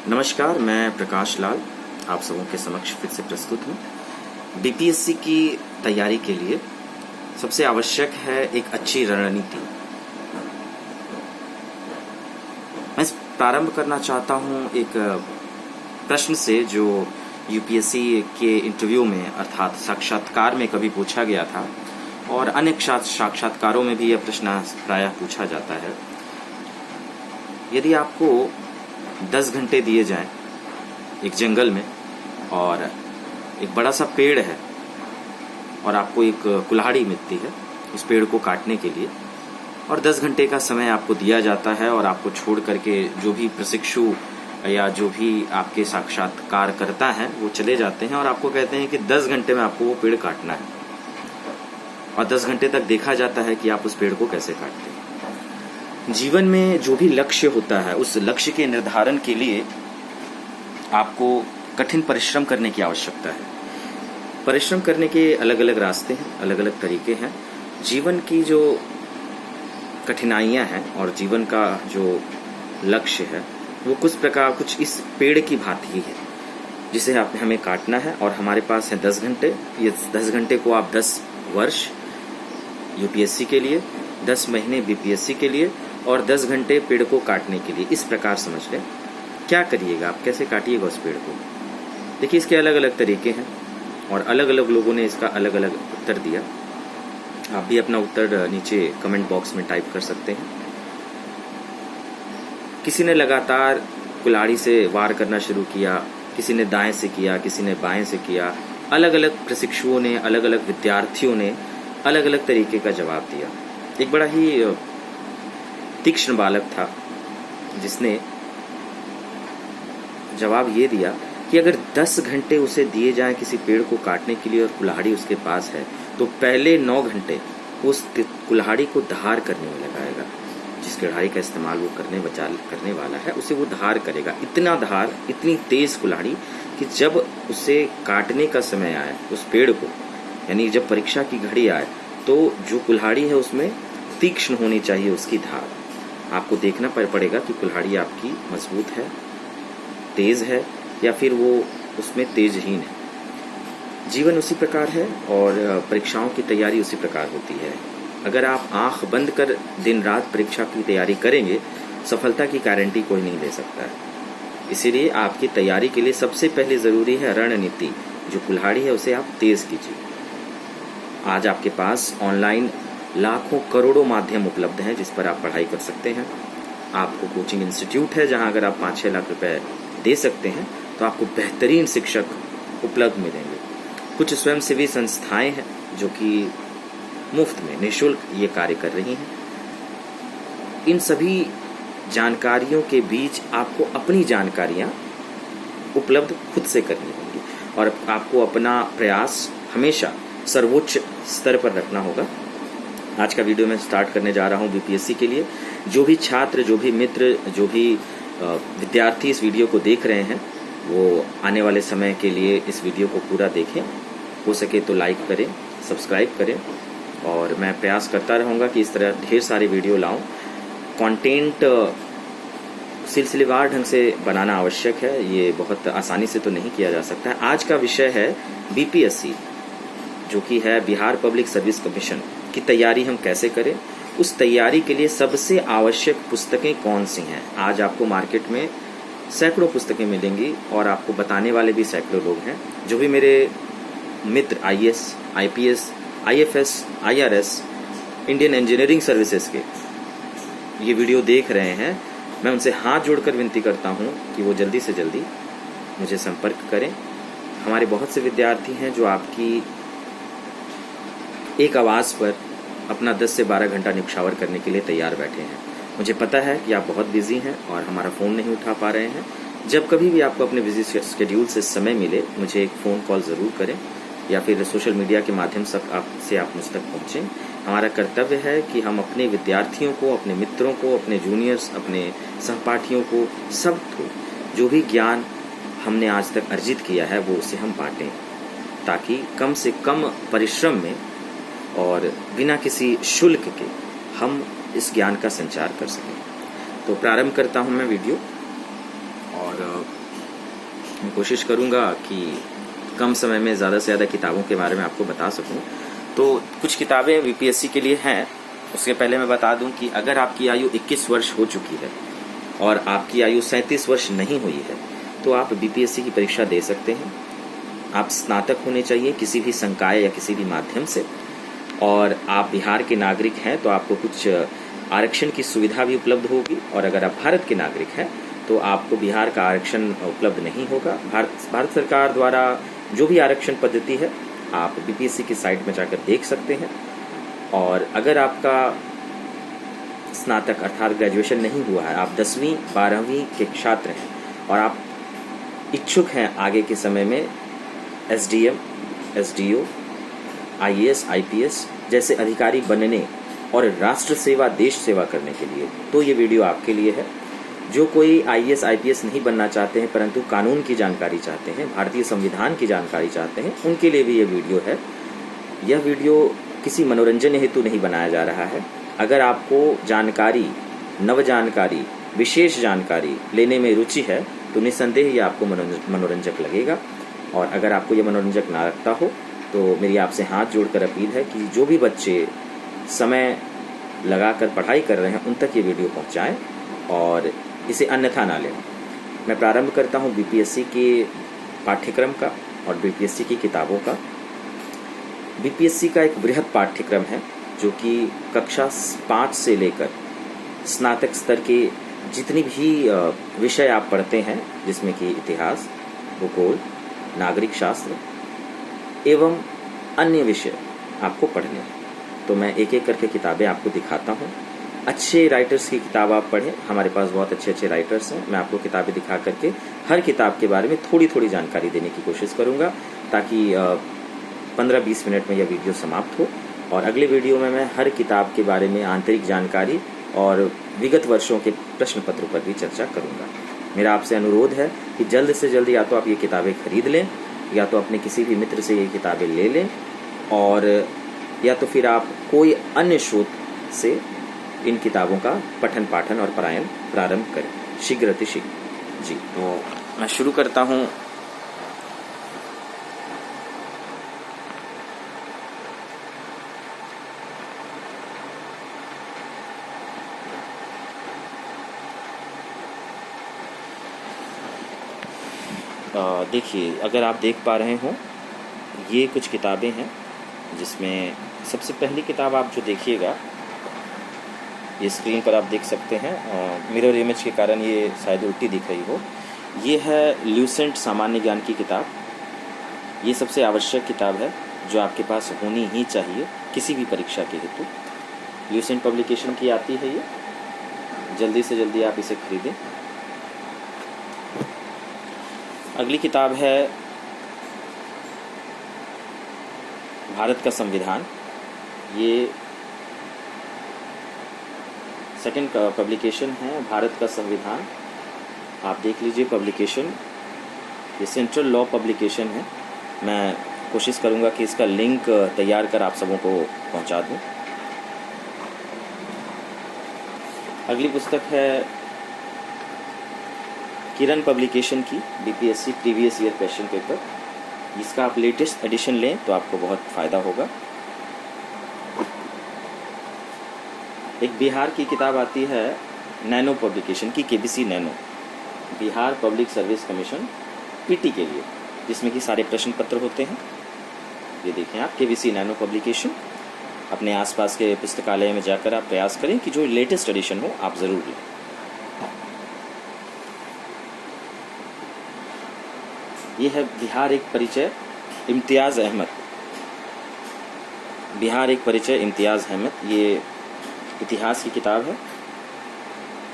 नमस्कार, मैं प्रकाश लाल आप सबों के समक्ष फिर से प्रस्तुत हूँ। बीपीएससी की तैयारी के लिए सबसे आवश्यक है एक अच्छी रणनीति। मैं प्रारंभ करना चाहता हूँ एक प्रश्न से जो यूपीएससी के इंटरव्यू में अर्थात साक्षात्कार में कभी पूछा गया था और अनेक साक्षात्कारों में भी यह प्रश्न प्रायः पूछा जाता है। यदि आपको 10 घंटे दिए जाएं एक जंगल में और एक बड़ा सा पेड़ है और आपको एक कुल्हाड़ी मिलती है उस पेड़ को काटने के लिए, और 10 घंटे का समय आपको दिया जाता है और आपको छोड़ करके जो भी प्रशिक्षु या जो भी आपके साक्षात्कार करता है वो चले जाते हैं और आपको कहते हैं कि 10 घंटे में आपको वो पेड़ काटना है, और 10 घंटे तक देखा जाता है कि आप उस पेड़ को कैसे काटते हैं। जीवन में जो भी लक्ष्य होता है उस लक्ष्य के निर्धारण के लिए आपको कठिन परिश्रम करने की आवश्यकता है। परिश्रम करने के अलग अलग रास्ते हैं, अलग अलग तरीके हैं। जीवन की जो कठिनाइयां हैं और जीवन का जो लक्ष्य है वो कुछ इस पेड़ की भांति ही है जिसे हमें काटना है, और हमारे पास है 10 घंटे। ये 10 घंटे को आप 10 वर्ष यूपीएससी के लिए, 10 महीने बीपीएससी के लिए और 10 घंटे पेड़ को काटने के लिए इस प्रकार समझ लें। क्या करिएगा आप, कैसे काटिएगा उस पेड़ को? देखिए, इसके अलग अलग तरीके हैं और अलग अलग लोगों ने इसका अलग अलग उत्तर दिया। आप भी अपना उत्तर नीचे कमेंट बॉक्स में टाइप कर सकते हैं। किसी ने लगातार कुल्हाड़ी से वार करना शुरू किया, किसी ने दाएं से किया, किसी ने बाएं से किया। अलग अलग प्रशिक्षुओं ने, अलग अलग विद्यार्थियों ने अलग अलग तरीके का जवाब दिया। एक बड़ा ही तीक्ष्ण बालक था जिसने जवाब ये दिया कि अगर 10 घंटे उसे दिए जाएं किसी पेड़ को काटने के लिए और कुल्हाड़ी उसके पास है तो पहले 9 घंटे उस कुल्हाड़ी को धार करने में लगाएगा। जिस कुल्हाड़ी का इस्तेमाल वो करने वाला है उसे वो धार करेगा। इतना धार, इतनी तेज कुल्हाड़ी कि जब उसे काटने का समय आए उस पेड़ को, यानी जब परीक्षा की घड़ी आए तो जो कुल्हाड़ी है उसमें तीक्ष्ण होनी चाहिए उसकी धार। आपको देखना पड़ेगा कि कुल्हाड़ी आपकी मजबूत है, तेज है या फिर वो उसमें तेजहीन है। जीवन उसी प्रकार है और परीक्षाओं की तैयारी उसी प्रकार होती है। अगर आप आंख बंद कर दिन रात परीक्षा की तैयारी करेंगे, सफलता की गारंटी कोई नहीं दे सकता है। इसीलिए आपकी तैयारी के लिए सबसे पहले जरूरी है रणनीति। जो कुल्हाड़ी है उसे आप तेज कीजिए। आज आपके पास ऑनलाइन लाखों करोड़ों माध्यम उपलब्ध हैं जिस पर आप पढ़ाई कर सकते हैं। आपको कोचिंग इंस्टीट्यूट है जहां अगर आप 5-6 लाख रुपए दे सकते हैं तो आपको बेहतरीन शिक्षक उपलब्ध मिलेंगे। कुछ स्वयंसेवी संस्थाएं हैं जो कि मुफ्त में, निःशुल्क ये कार्य कर रही हैं। इन सभी जानकारियों के बीच आपको अपनी जानकारियां उपलब्ध खुद से करनी होंगी और आपको अपना प्रयास हमेशा सर्वोच्च स्तर पर रखना होगा। आज का वीडियो मैं स्टार्ट करने जा रहा हूं बीपीएससी के लिए। जो भी छात्र, जो भी मित्र, जो भी विद्यार्थी इस वीडियो को देख रहे हैं वो आने वाले समय के लिए इस वीडियो को पूरा देखें। हो सके तो लाइक करें, सब्सक्राइब करें, और मैं प्रयास करता रहूँगा कि इस तरह ढेर सारे वीडियो लाऊं। कंटेंट सिलसिलेवार ढंग से बनाना आवश्यक है, ये बहुत आसानी से तो नहीं किया जा सकता है। आज का विषय है बीपीएससी जो कि है बिहार पब्लिक सर्विस कमीशन की तैयारी हम कैसे करें। उस तैयारी के लिए सबसे आवश्यक पुस्तकें कौन सी हैं। आज आपको मार्केट में सैकड़ों पुस्तकें मिलेंगी और आपको बताने वाले भी सैकड़ों लोग हैं। जो भी मेरे मित्र IAS, IPS, IFS, IRS, Indian engineering services के ये वीडियो देख रहे हैं, मैं उनसे हाथ जोड़कर विनती करता हूं कि वो जल्दी से जल्दी मुझे संपर्क करें। हमारे बहुत से विद्यार्थी हैं जो आपकी एक आवाज़ पर अपना 10 से 12 घंटा न्योछावर करने के लिए तैयार बैठे हैं। मुझे पता है कि आप बहुत बिजी हैं और हमारा फ़ोन नहीं उठा पा रहे हैं। जब कभी भी आपको अपने बिजी शेड्यूल से समय मिले मुझे एक फ़ोन कॉल ज़रूर करें या फिर सोशल मीडिया के माध्यम से आप मुझ तक पहुँचें। हमारा कर्तव्य है कि हम अपने विद्यार्थियों को, अपने मित्रों को, अपने जूनियर्स, अपने सहपाठियों को, सबको जो भी ज्ञान हमने आज तक अर्जित किया है वो उसे हम बांटें, ताकि कम से कम परिश्रम में और बिना किसी शुल्क के हम इस ज्ञान का संचार कर सकें। तो प्रारंभ करता हूं मैं वीडियो। और और मैं कोशिश करूँगा कि कम समय में ज़्यादा से ज़्यादा किताबों के बारे में आपको बता सकूँ। तो कुछ किताबें बीपीएससी के लिए हैं। उसके पहले मैं बता दूं कि अगर आपकी आयु 21 वर्ष हो चुकी है और आपकी आयु 37 वर्ष नहीं हुई है तो आप बीपीएससी की परीक्षा दे सकते हैं। आप स्नातक होने चाहिए किसी भी संकाय या किसी भी माध्यम से, और आप बिहार के नागरिक हैं तो आपको कुछ आरक्षण की सुविधा भी उपलब्ध होगी। और अगर आप भारत के नागरिक हैं तो आपको बिहार का आरक्षण उपलब्ध नहीं होगा। भारत सरकार द्वारा जो भी आरक्षण पद्धति है आप बीपीएससी की साइट में जाकर देख सकते हैं। और अगर आपका स्नातक अर्थात ग्रेजुएशन नहीं हुआ है, आप 10वीं 12वीं के छात्र हैं और आप इच्छुक हैं आगे के समय में एसडीएम, एसडीओ, आईएएस, आईपीएस जैसे अधिकारी बनने और राष्ट्र सेवा, देश सेवा करने के लिए, तो ये वीडियो आपके लिए है। जो कोई आईएएस, आईपीएस नहीं बनना चाहते हैं परंतु कानून की जानकारी चाहते हैं, भारतीय संविधान की जानकारी चाहते हैं, उनके लिए भी ये वीडियो है। यह वीडियो किसी मनोरंजन हेतु नहीं बनाया जा रहा है। अगर आपको जानकारी, नव जानकारी, विशेष जानकारी लेने में रुचि है तो निस्संदेह ये आपको मनोरंजक लगेगा। और अगर आपको ये मनोरंजक ना लगता हो तो मेरी आपसे हाथ जोड़कर अपील है कि जो भी बच्चे समय लगाकर पढ़ाई कर रहे हैं उन तक ये वीडियो पहुंचाएं और इसे अन्यथा ना लें। मैं प्रारंभ करता हूं बीपीएससी के पाठ्यक्रम का और बीपीएससी की किताबों का। बीपीएससी का एक बृहद पाठ्यक्रम है जो कि कक्षा 5 से लेकर स्नातक स्तर के जितनी भी विषय आप पढ़ते हैं, जिसमें कि इतिहास, भूगोल, नागरिक शास्त्र एवं अन्य विषय आपको पढ़ने हैं। तो मैं एक एक करके किताबें आपको दिखाता हूँ। अच्छे राइटर्स की किताब आप पढ़ें, हमारे पास बहुत अच्छे अच्छे राइटर्स हैं। मैं आपको किताबें दिखा करके हर किताब के बारे में थोड़ी थोड़ी जानकारी देने की कोशिश करूँगा ताकि 15-20 मिनट में यह वीडियो समाप्त हो। और अगले वीडियो में मैं हर किताब के बारे में आंतरिक जानकारी और विगत वर्षों के प्रश्न पत्रों पर भी चर्चा करूँगा। मेरा आपसे अनुरोध है कि जल्द से जल्द या तो आप ये किताबें खरीद लें या तो अपने किसी भी मित्र से ये किताबें ले लें, और या तो फिर आप कोई अन्य स्रोत से इन किताबों का पठन पाठन और पारायण प्रारंभ करें शीघ्र अतिशीघ्र। जी, तो मैं शुरू करता हूँ। देखिए, अगर आप देख पा रहे हो ये कुछ किताबें हैं जिसमें सबसे पहली किताब आप जो देखिएगा, ये स्क्रीन पर आप देख सकते हैं, मिरर इमेज के कारण ये शायद उल्टी दिख रही हो। ये है ल्यूसेंट सामान्य ज्ञान की किताब। ये सबसे आवश्यक किताब है जो आपके पास होनी ही चाहिए किसी भी परीक्षा के हेतु। ल्यूसेंट पब्लिकेशन की आती है ये, जल्दी से जल्दी आप इसे खरीदें। अगली किताब है भारत का संविधान। ये सेकंड पब्लिकेशन है, भारत का संविधान। आप देख लीजिए पब्लिकेशन, ये सेंट्रल लॉ पब्लिकेशन है। मैं कोशिश करूंगा कि इसका लिंक तैयार कर आप सबों को पहुंचा दूं। अगली पुस्तक है किरण पब्लिकेशन की BPSC previous year question paper. इसका आप लेटेस्ट एडिशन लें तो आपको बहुत फ़ायदा होगा। एक बिहार की किताब आती है नैनो पब्लिकेशन की, KBC nano, Bihar public service commission PT के लिए, जिसमें कि सारे प्रश्न पत्र होते हैं। ये देखें आप, केबीसी नैनो पब्लिकेशन। अपने आसपास के पुस्तकालय में जाकर आप प्रयास करें कि जो लेटेस्ट एडिशन हो आप ज़रूर लें। ये है बिहार एक परिचय, इम्तियाज़ अहमद। बिहार एक परिचय, इम्तियाज़ अहमद। ये इतिहास की किताब है,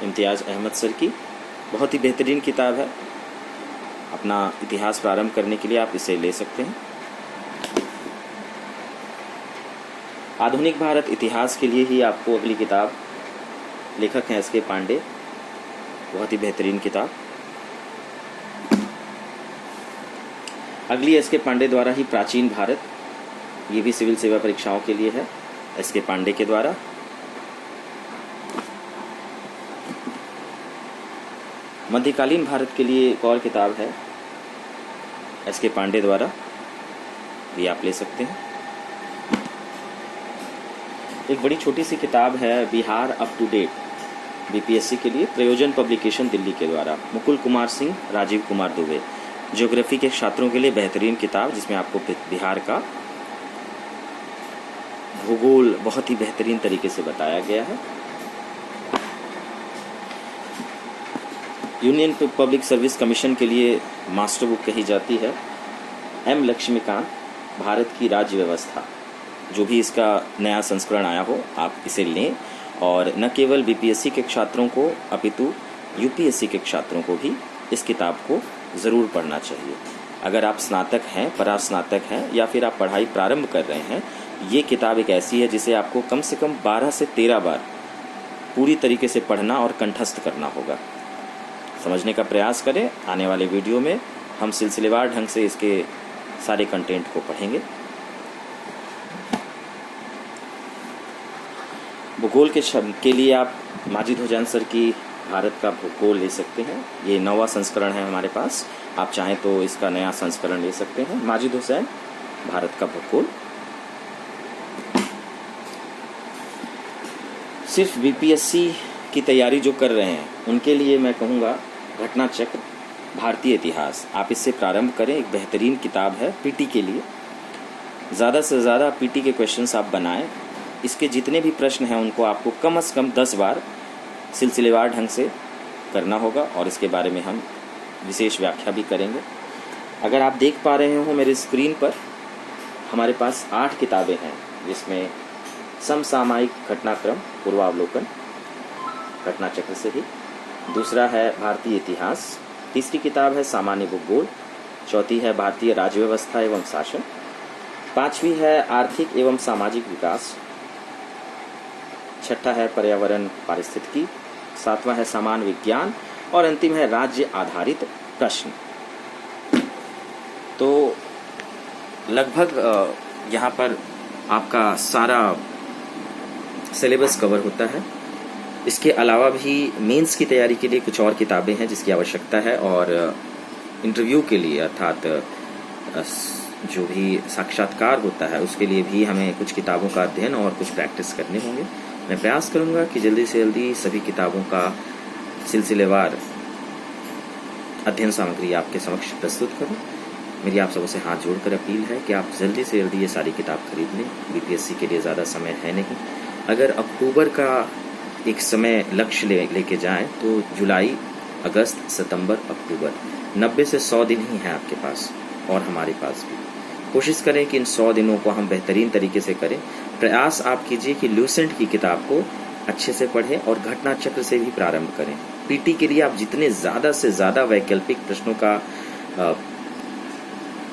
इम्तियाज़ अहमद सर की। बहुत ही बेहतरीन किताब है। अपना इतिहास प्रारंभ करने के लिए आप इसे ले सकते हैं। आधुनिक भारत इतिहास के लिए ही आपको अगली किताब, लेखक हैं एस.के. पांडे, बहुत ही बेहतरीन किताब। अगली एस.के. पांडे द्वारा ही प्राचीन भारत, ये भी सिविल सेवा परीक्षाओं के लिए है, एस.के. पांडे के द्वारा। मध्यकालीन भारत के लिए एक और किताब है एस.के. पांडे द्वारा, ये आप ले सकते हैं। एक बड़ी छोटी सी किताब है Bihar up to date, BPSC के लिए, प्रयोजन पब्लिकेशन दिल्ली के द्वारा, मुकुल कुमार सिंह, राजीव कुमार दुबे। ज्योग्राफी के छात्रों के लिए बेहतरीन किताब, जिसमें आपको बिहार का भूगोल बहुत ही बेहतरीन तरीके से बताया गया है। यूनियन पब्लिक सर्विस कमीशन के लिए मास्टर बुक कही जाती है एम लक्ष्मीकांत, भारत की राज्य व्यवस्था। जो भी इसका नया संस्करण आया हो आप इसे लें, और न केवल बीपीएससी के छात्रों को अपितु यूपीएससी के छात्रों को भी इस किताब को ज़रूर पढ़ना चाहिए। अगर आप स्नातक हैं, परास्नातक हैं, या फिर आप पढ़ाई प्रारंभ कर रहे हैं, ये किताब एक ऐसी है जिसे आपको कम से कम 12 से 13 बार पूरी तरीके से पढ़ना और कंठस्थ करना होगा। समझने का प्रयास करें। आने वाले वीडियो में हम सिलसिलेवार ढंग से इसके सारे कंटेंट को पढ़ेंगे। भूगोल के लिए आप माजिद हुसैन सर की भारत का भूगोल ले सकते हैं। ये 9वां संस्करण है हमारे पास, आप चाहें तो इसका नया संस्करण ले सकते हैं। माजिद हुसैन, भारत का भूगोल। सिर्फ बीपीएससी की तैयारी जो कर रहे हैं उनके लिए मैं कहूँगा घटना चक्र, भारतीय इतिहास, आप इससे प्रारंभ करें। एक बेहतरीन किताब है पीटी के लिए। ज़्यादा से ज़्यादा पीटी के क्वेश्चंस आप बनाएं। इसके जितने भी प्रश्न हैं उनको आपको कम से कम 10 बार सिलसिलेवार ढंग से करना होगा, और इसके बारे में हम विशेष व्याख्या भी करेंगे। अगर आप देख पा रहे हो मेरे स्क्रीन पर, हमारे पास 8 किताबें हैं, जिसमें समसामयिक घटनाक्रम पूर्वावलोकन घटना चक्र से ही, दूसरा है भारतीय इतिहास, तीसरी किताब है सामान्य भूगोल, चौथी है भारतीय राज्य व्यवस्था एवं शासन, पांचवी है आर्थिक एवं सामाजिक विकास, छठा है पर्यावरण पारिस्थितिकी, सातवां है सामान्य विज्ञान, और अंतिम है राज्य आधारित प्रश्न। तो लगभग यहाँ पर आपका सारा सिलेबस कवर होता है। इसके अलावा भी मेंस की तैयारी के लिए कुछ और किताबें हैं जिसकी आवश्यकता है, और इंटरव्यू के लिए अर्थात जो भी साक्षात्कार होता है उसके लिए भी हमें कुछ किताबों का अध्ययन और कुछ प्रैक्टिस करने होंगे। मैं प्रयास करूंगा कि जल्दी से जल्दी सभी किताबों का सिलसिलेवार अध्ययन सामग्री आपके समक्ष प्रस्तुत करूं। मेरी आप सबसे हाथ जोड़कर अपील है कि आप जल्दी से जल्दी ये सारी किताब खरीद लें। बीपीएससी के लिए ज़्यादा समय है नहीं। अगर अक्टूबर का एक समय लक्ष्य लेके जाएं तो जुलाई, अगस्त, सितंबर, अक्टूबर 90 से 100 दिन ही हैं आपके पास, और हमारे पास भी। कोशिश करें कि इन 100 दिनों को हम बेहतरीन तरीके से करें। प्रयास आप कीजिए कि ल्यूसेंट की किताब को अच्छे से पढ़ें और घटना चक्र से भी प्रारंभ करें। पीटी के लिए आप जितने ज़्यादा से ज़्यादा वैकल्पिक प्रश्नों का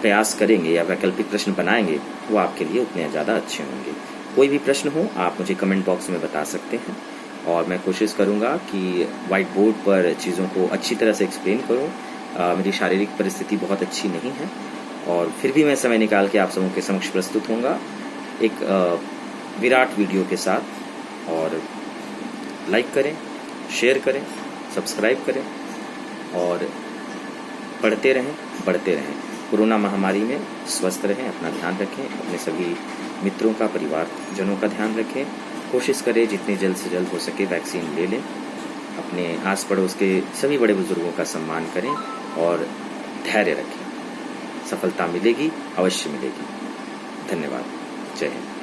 प्रयास करेंगे या वैकल्पिक प्रश्न बनाएंगे, वो आपके लिए उतने ज़्यादा अच्छे होंगे। कोई भी प्रश्न हो आप मुझे कमेंट बॉक्स में बता सकते हैं, और मैं कोशिश करूंगा कि व्हाइट बोर्ड पर चीज़ों को अच्छी तरह से एक्सप्लेन करूं। मेरी शारीरिक परिस्थिति बहुत अच्छी नहीं है, और फिर भी मैं समय निकाल के आप सबों के समक्ष प्रस्तुत होऊंगा एक विराट वीडियो के साथ। और लाइक करें, शेयर करें, सब्सक्राइब करें, और पढ़ते रहें, बढ़ते रहें। कोरोना महामारी में स्वस्थ रहें, अपना ध्यान रखें, अपने सभी मित्रों का, परिवारजनों का ध्यान रखें। कोशिश करें जितनी जल्द से जल्द हो सके वैक्सीन ले लें। अपने आस पड़ोस के सभी बड़े बुजुर्गों का सम्मान करें और धैर्य रखें। सफलता मिलेगी, अवश्य मिलेगी। धन्यवाद। जय हिंद।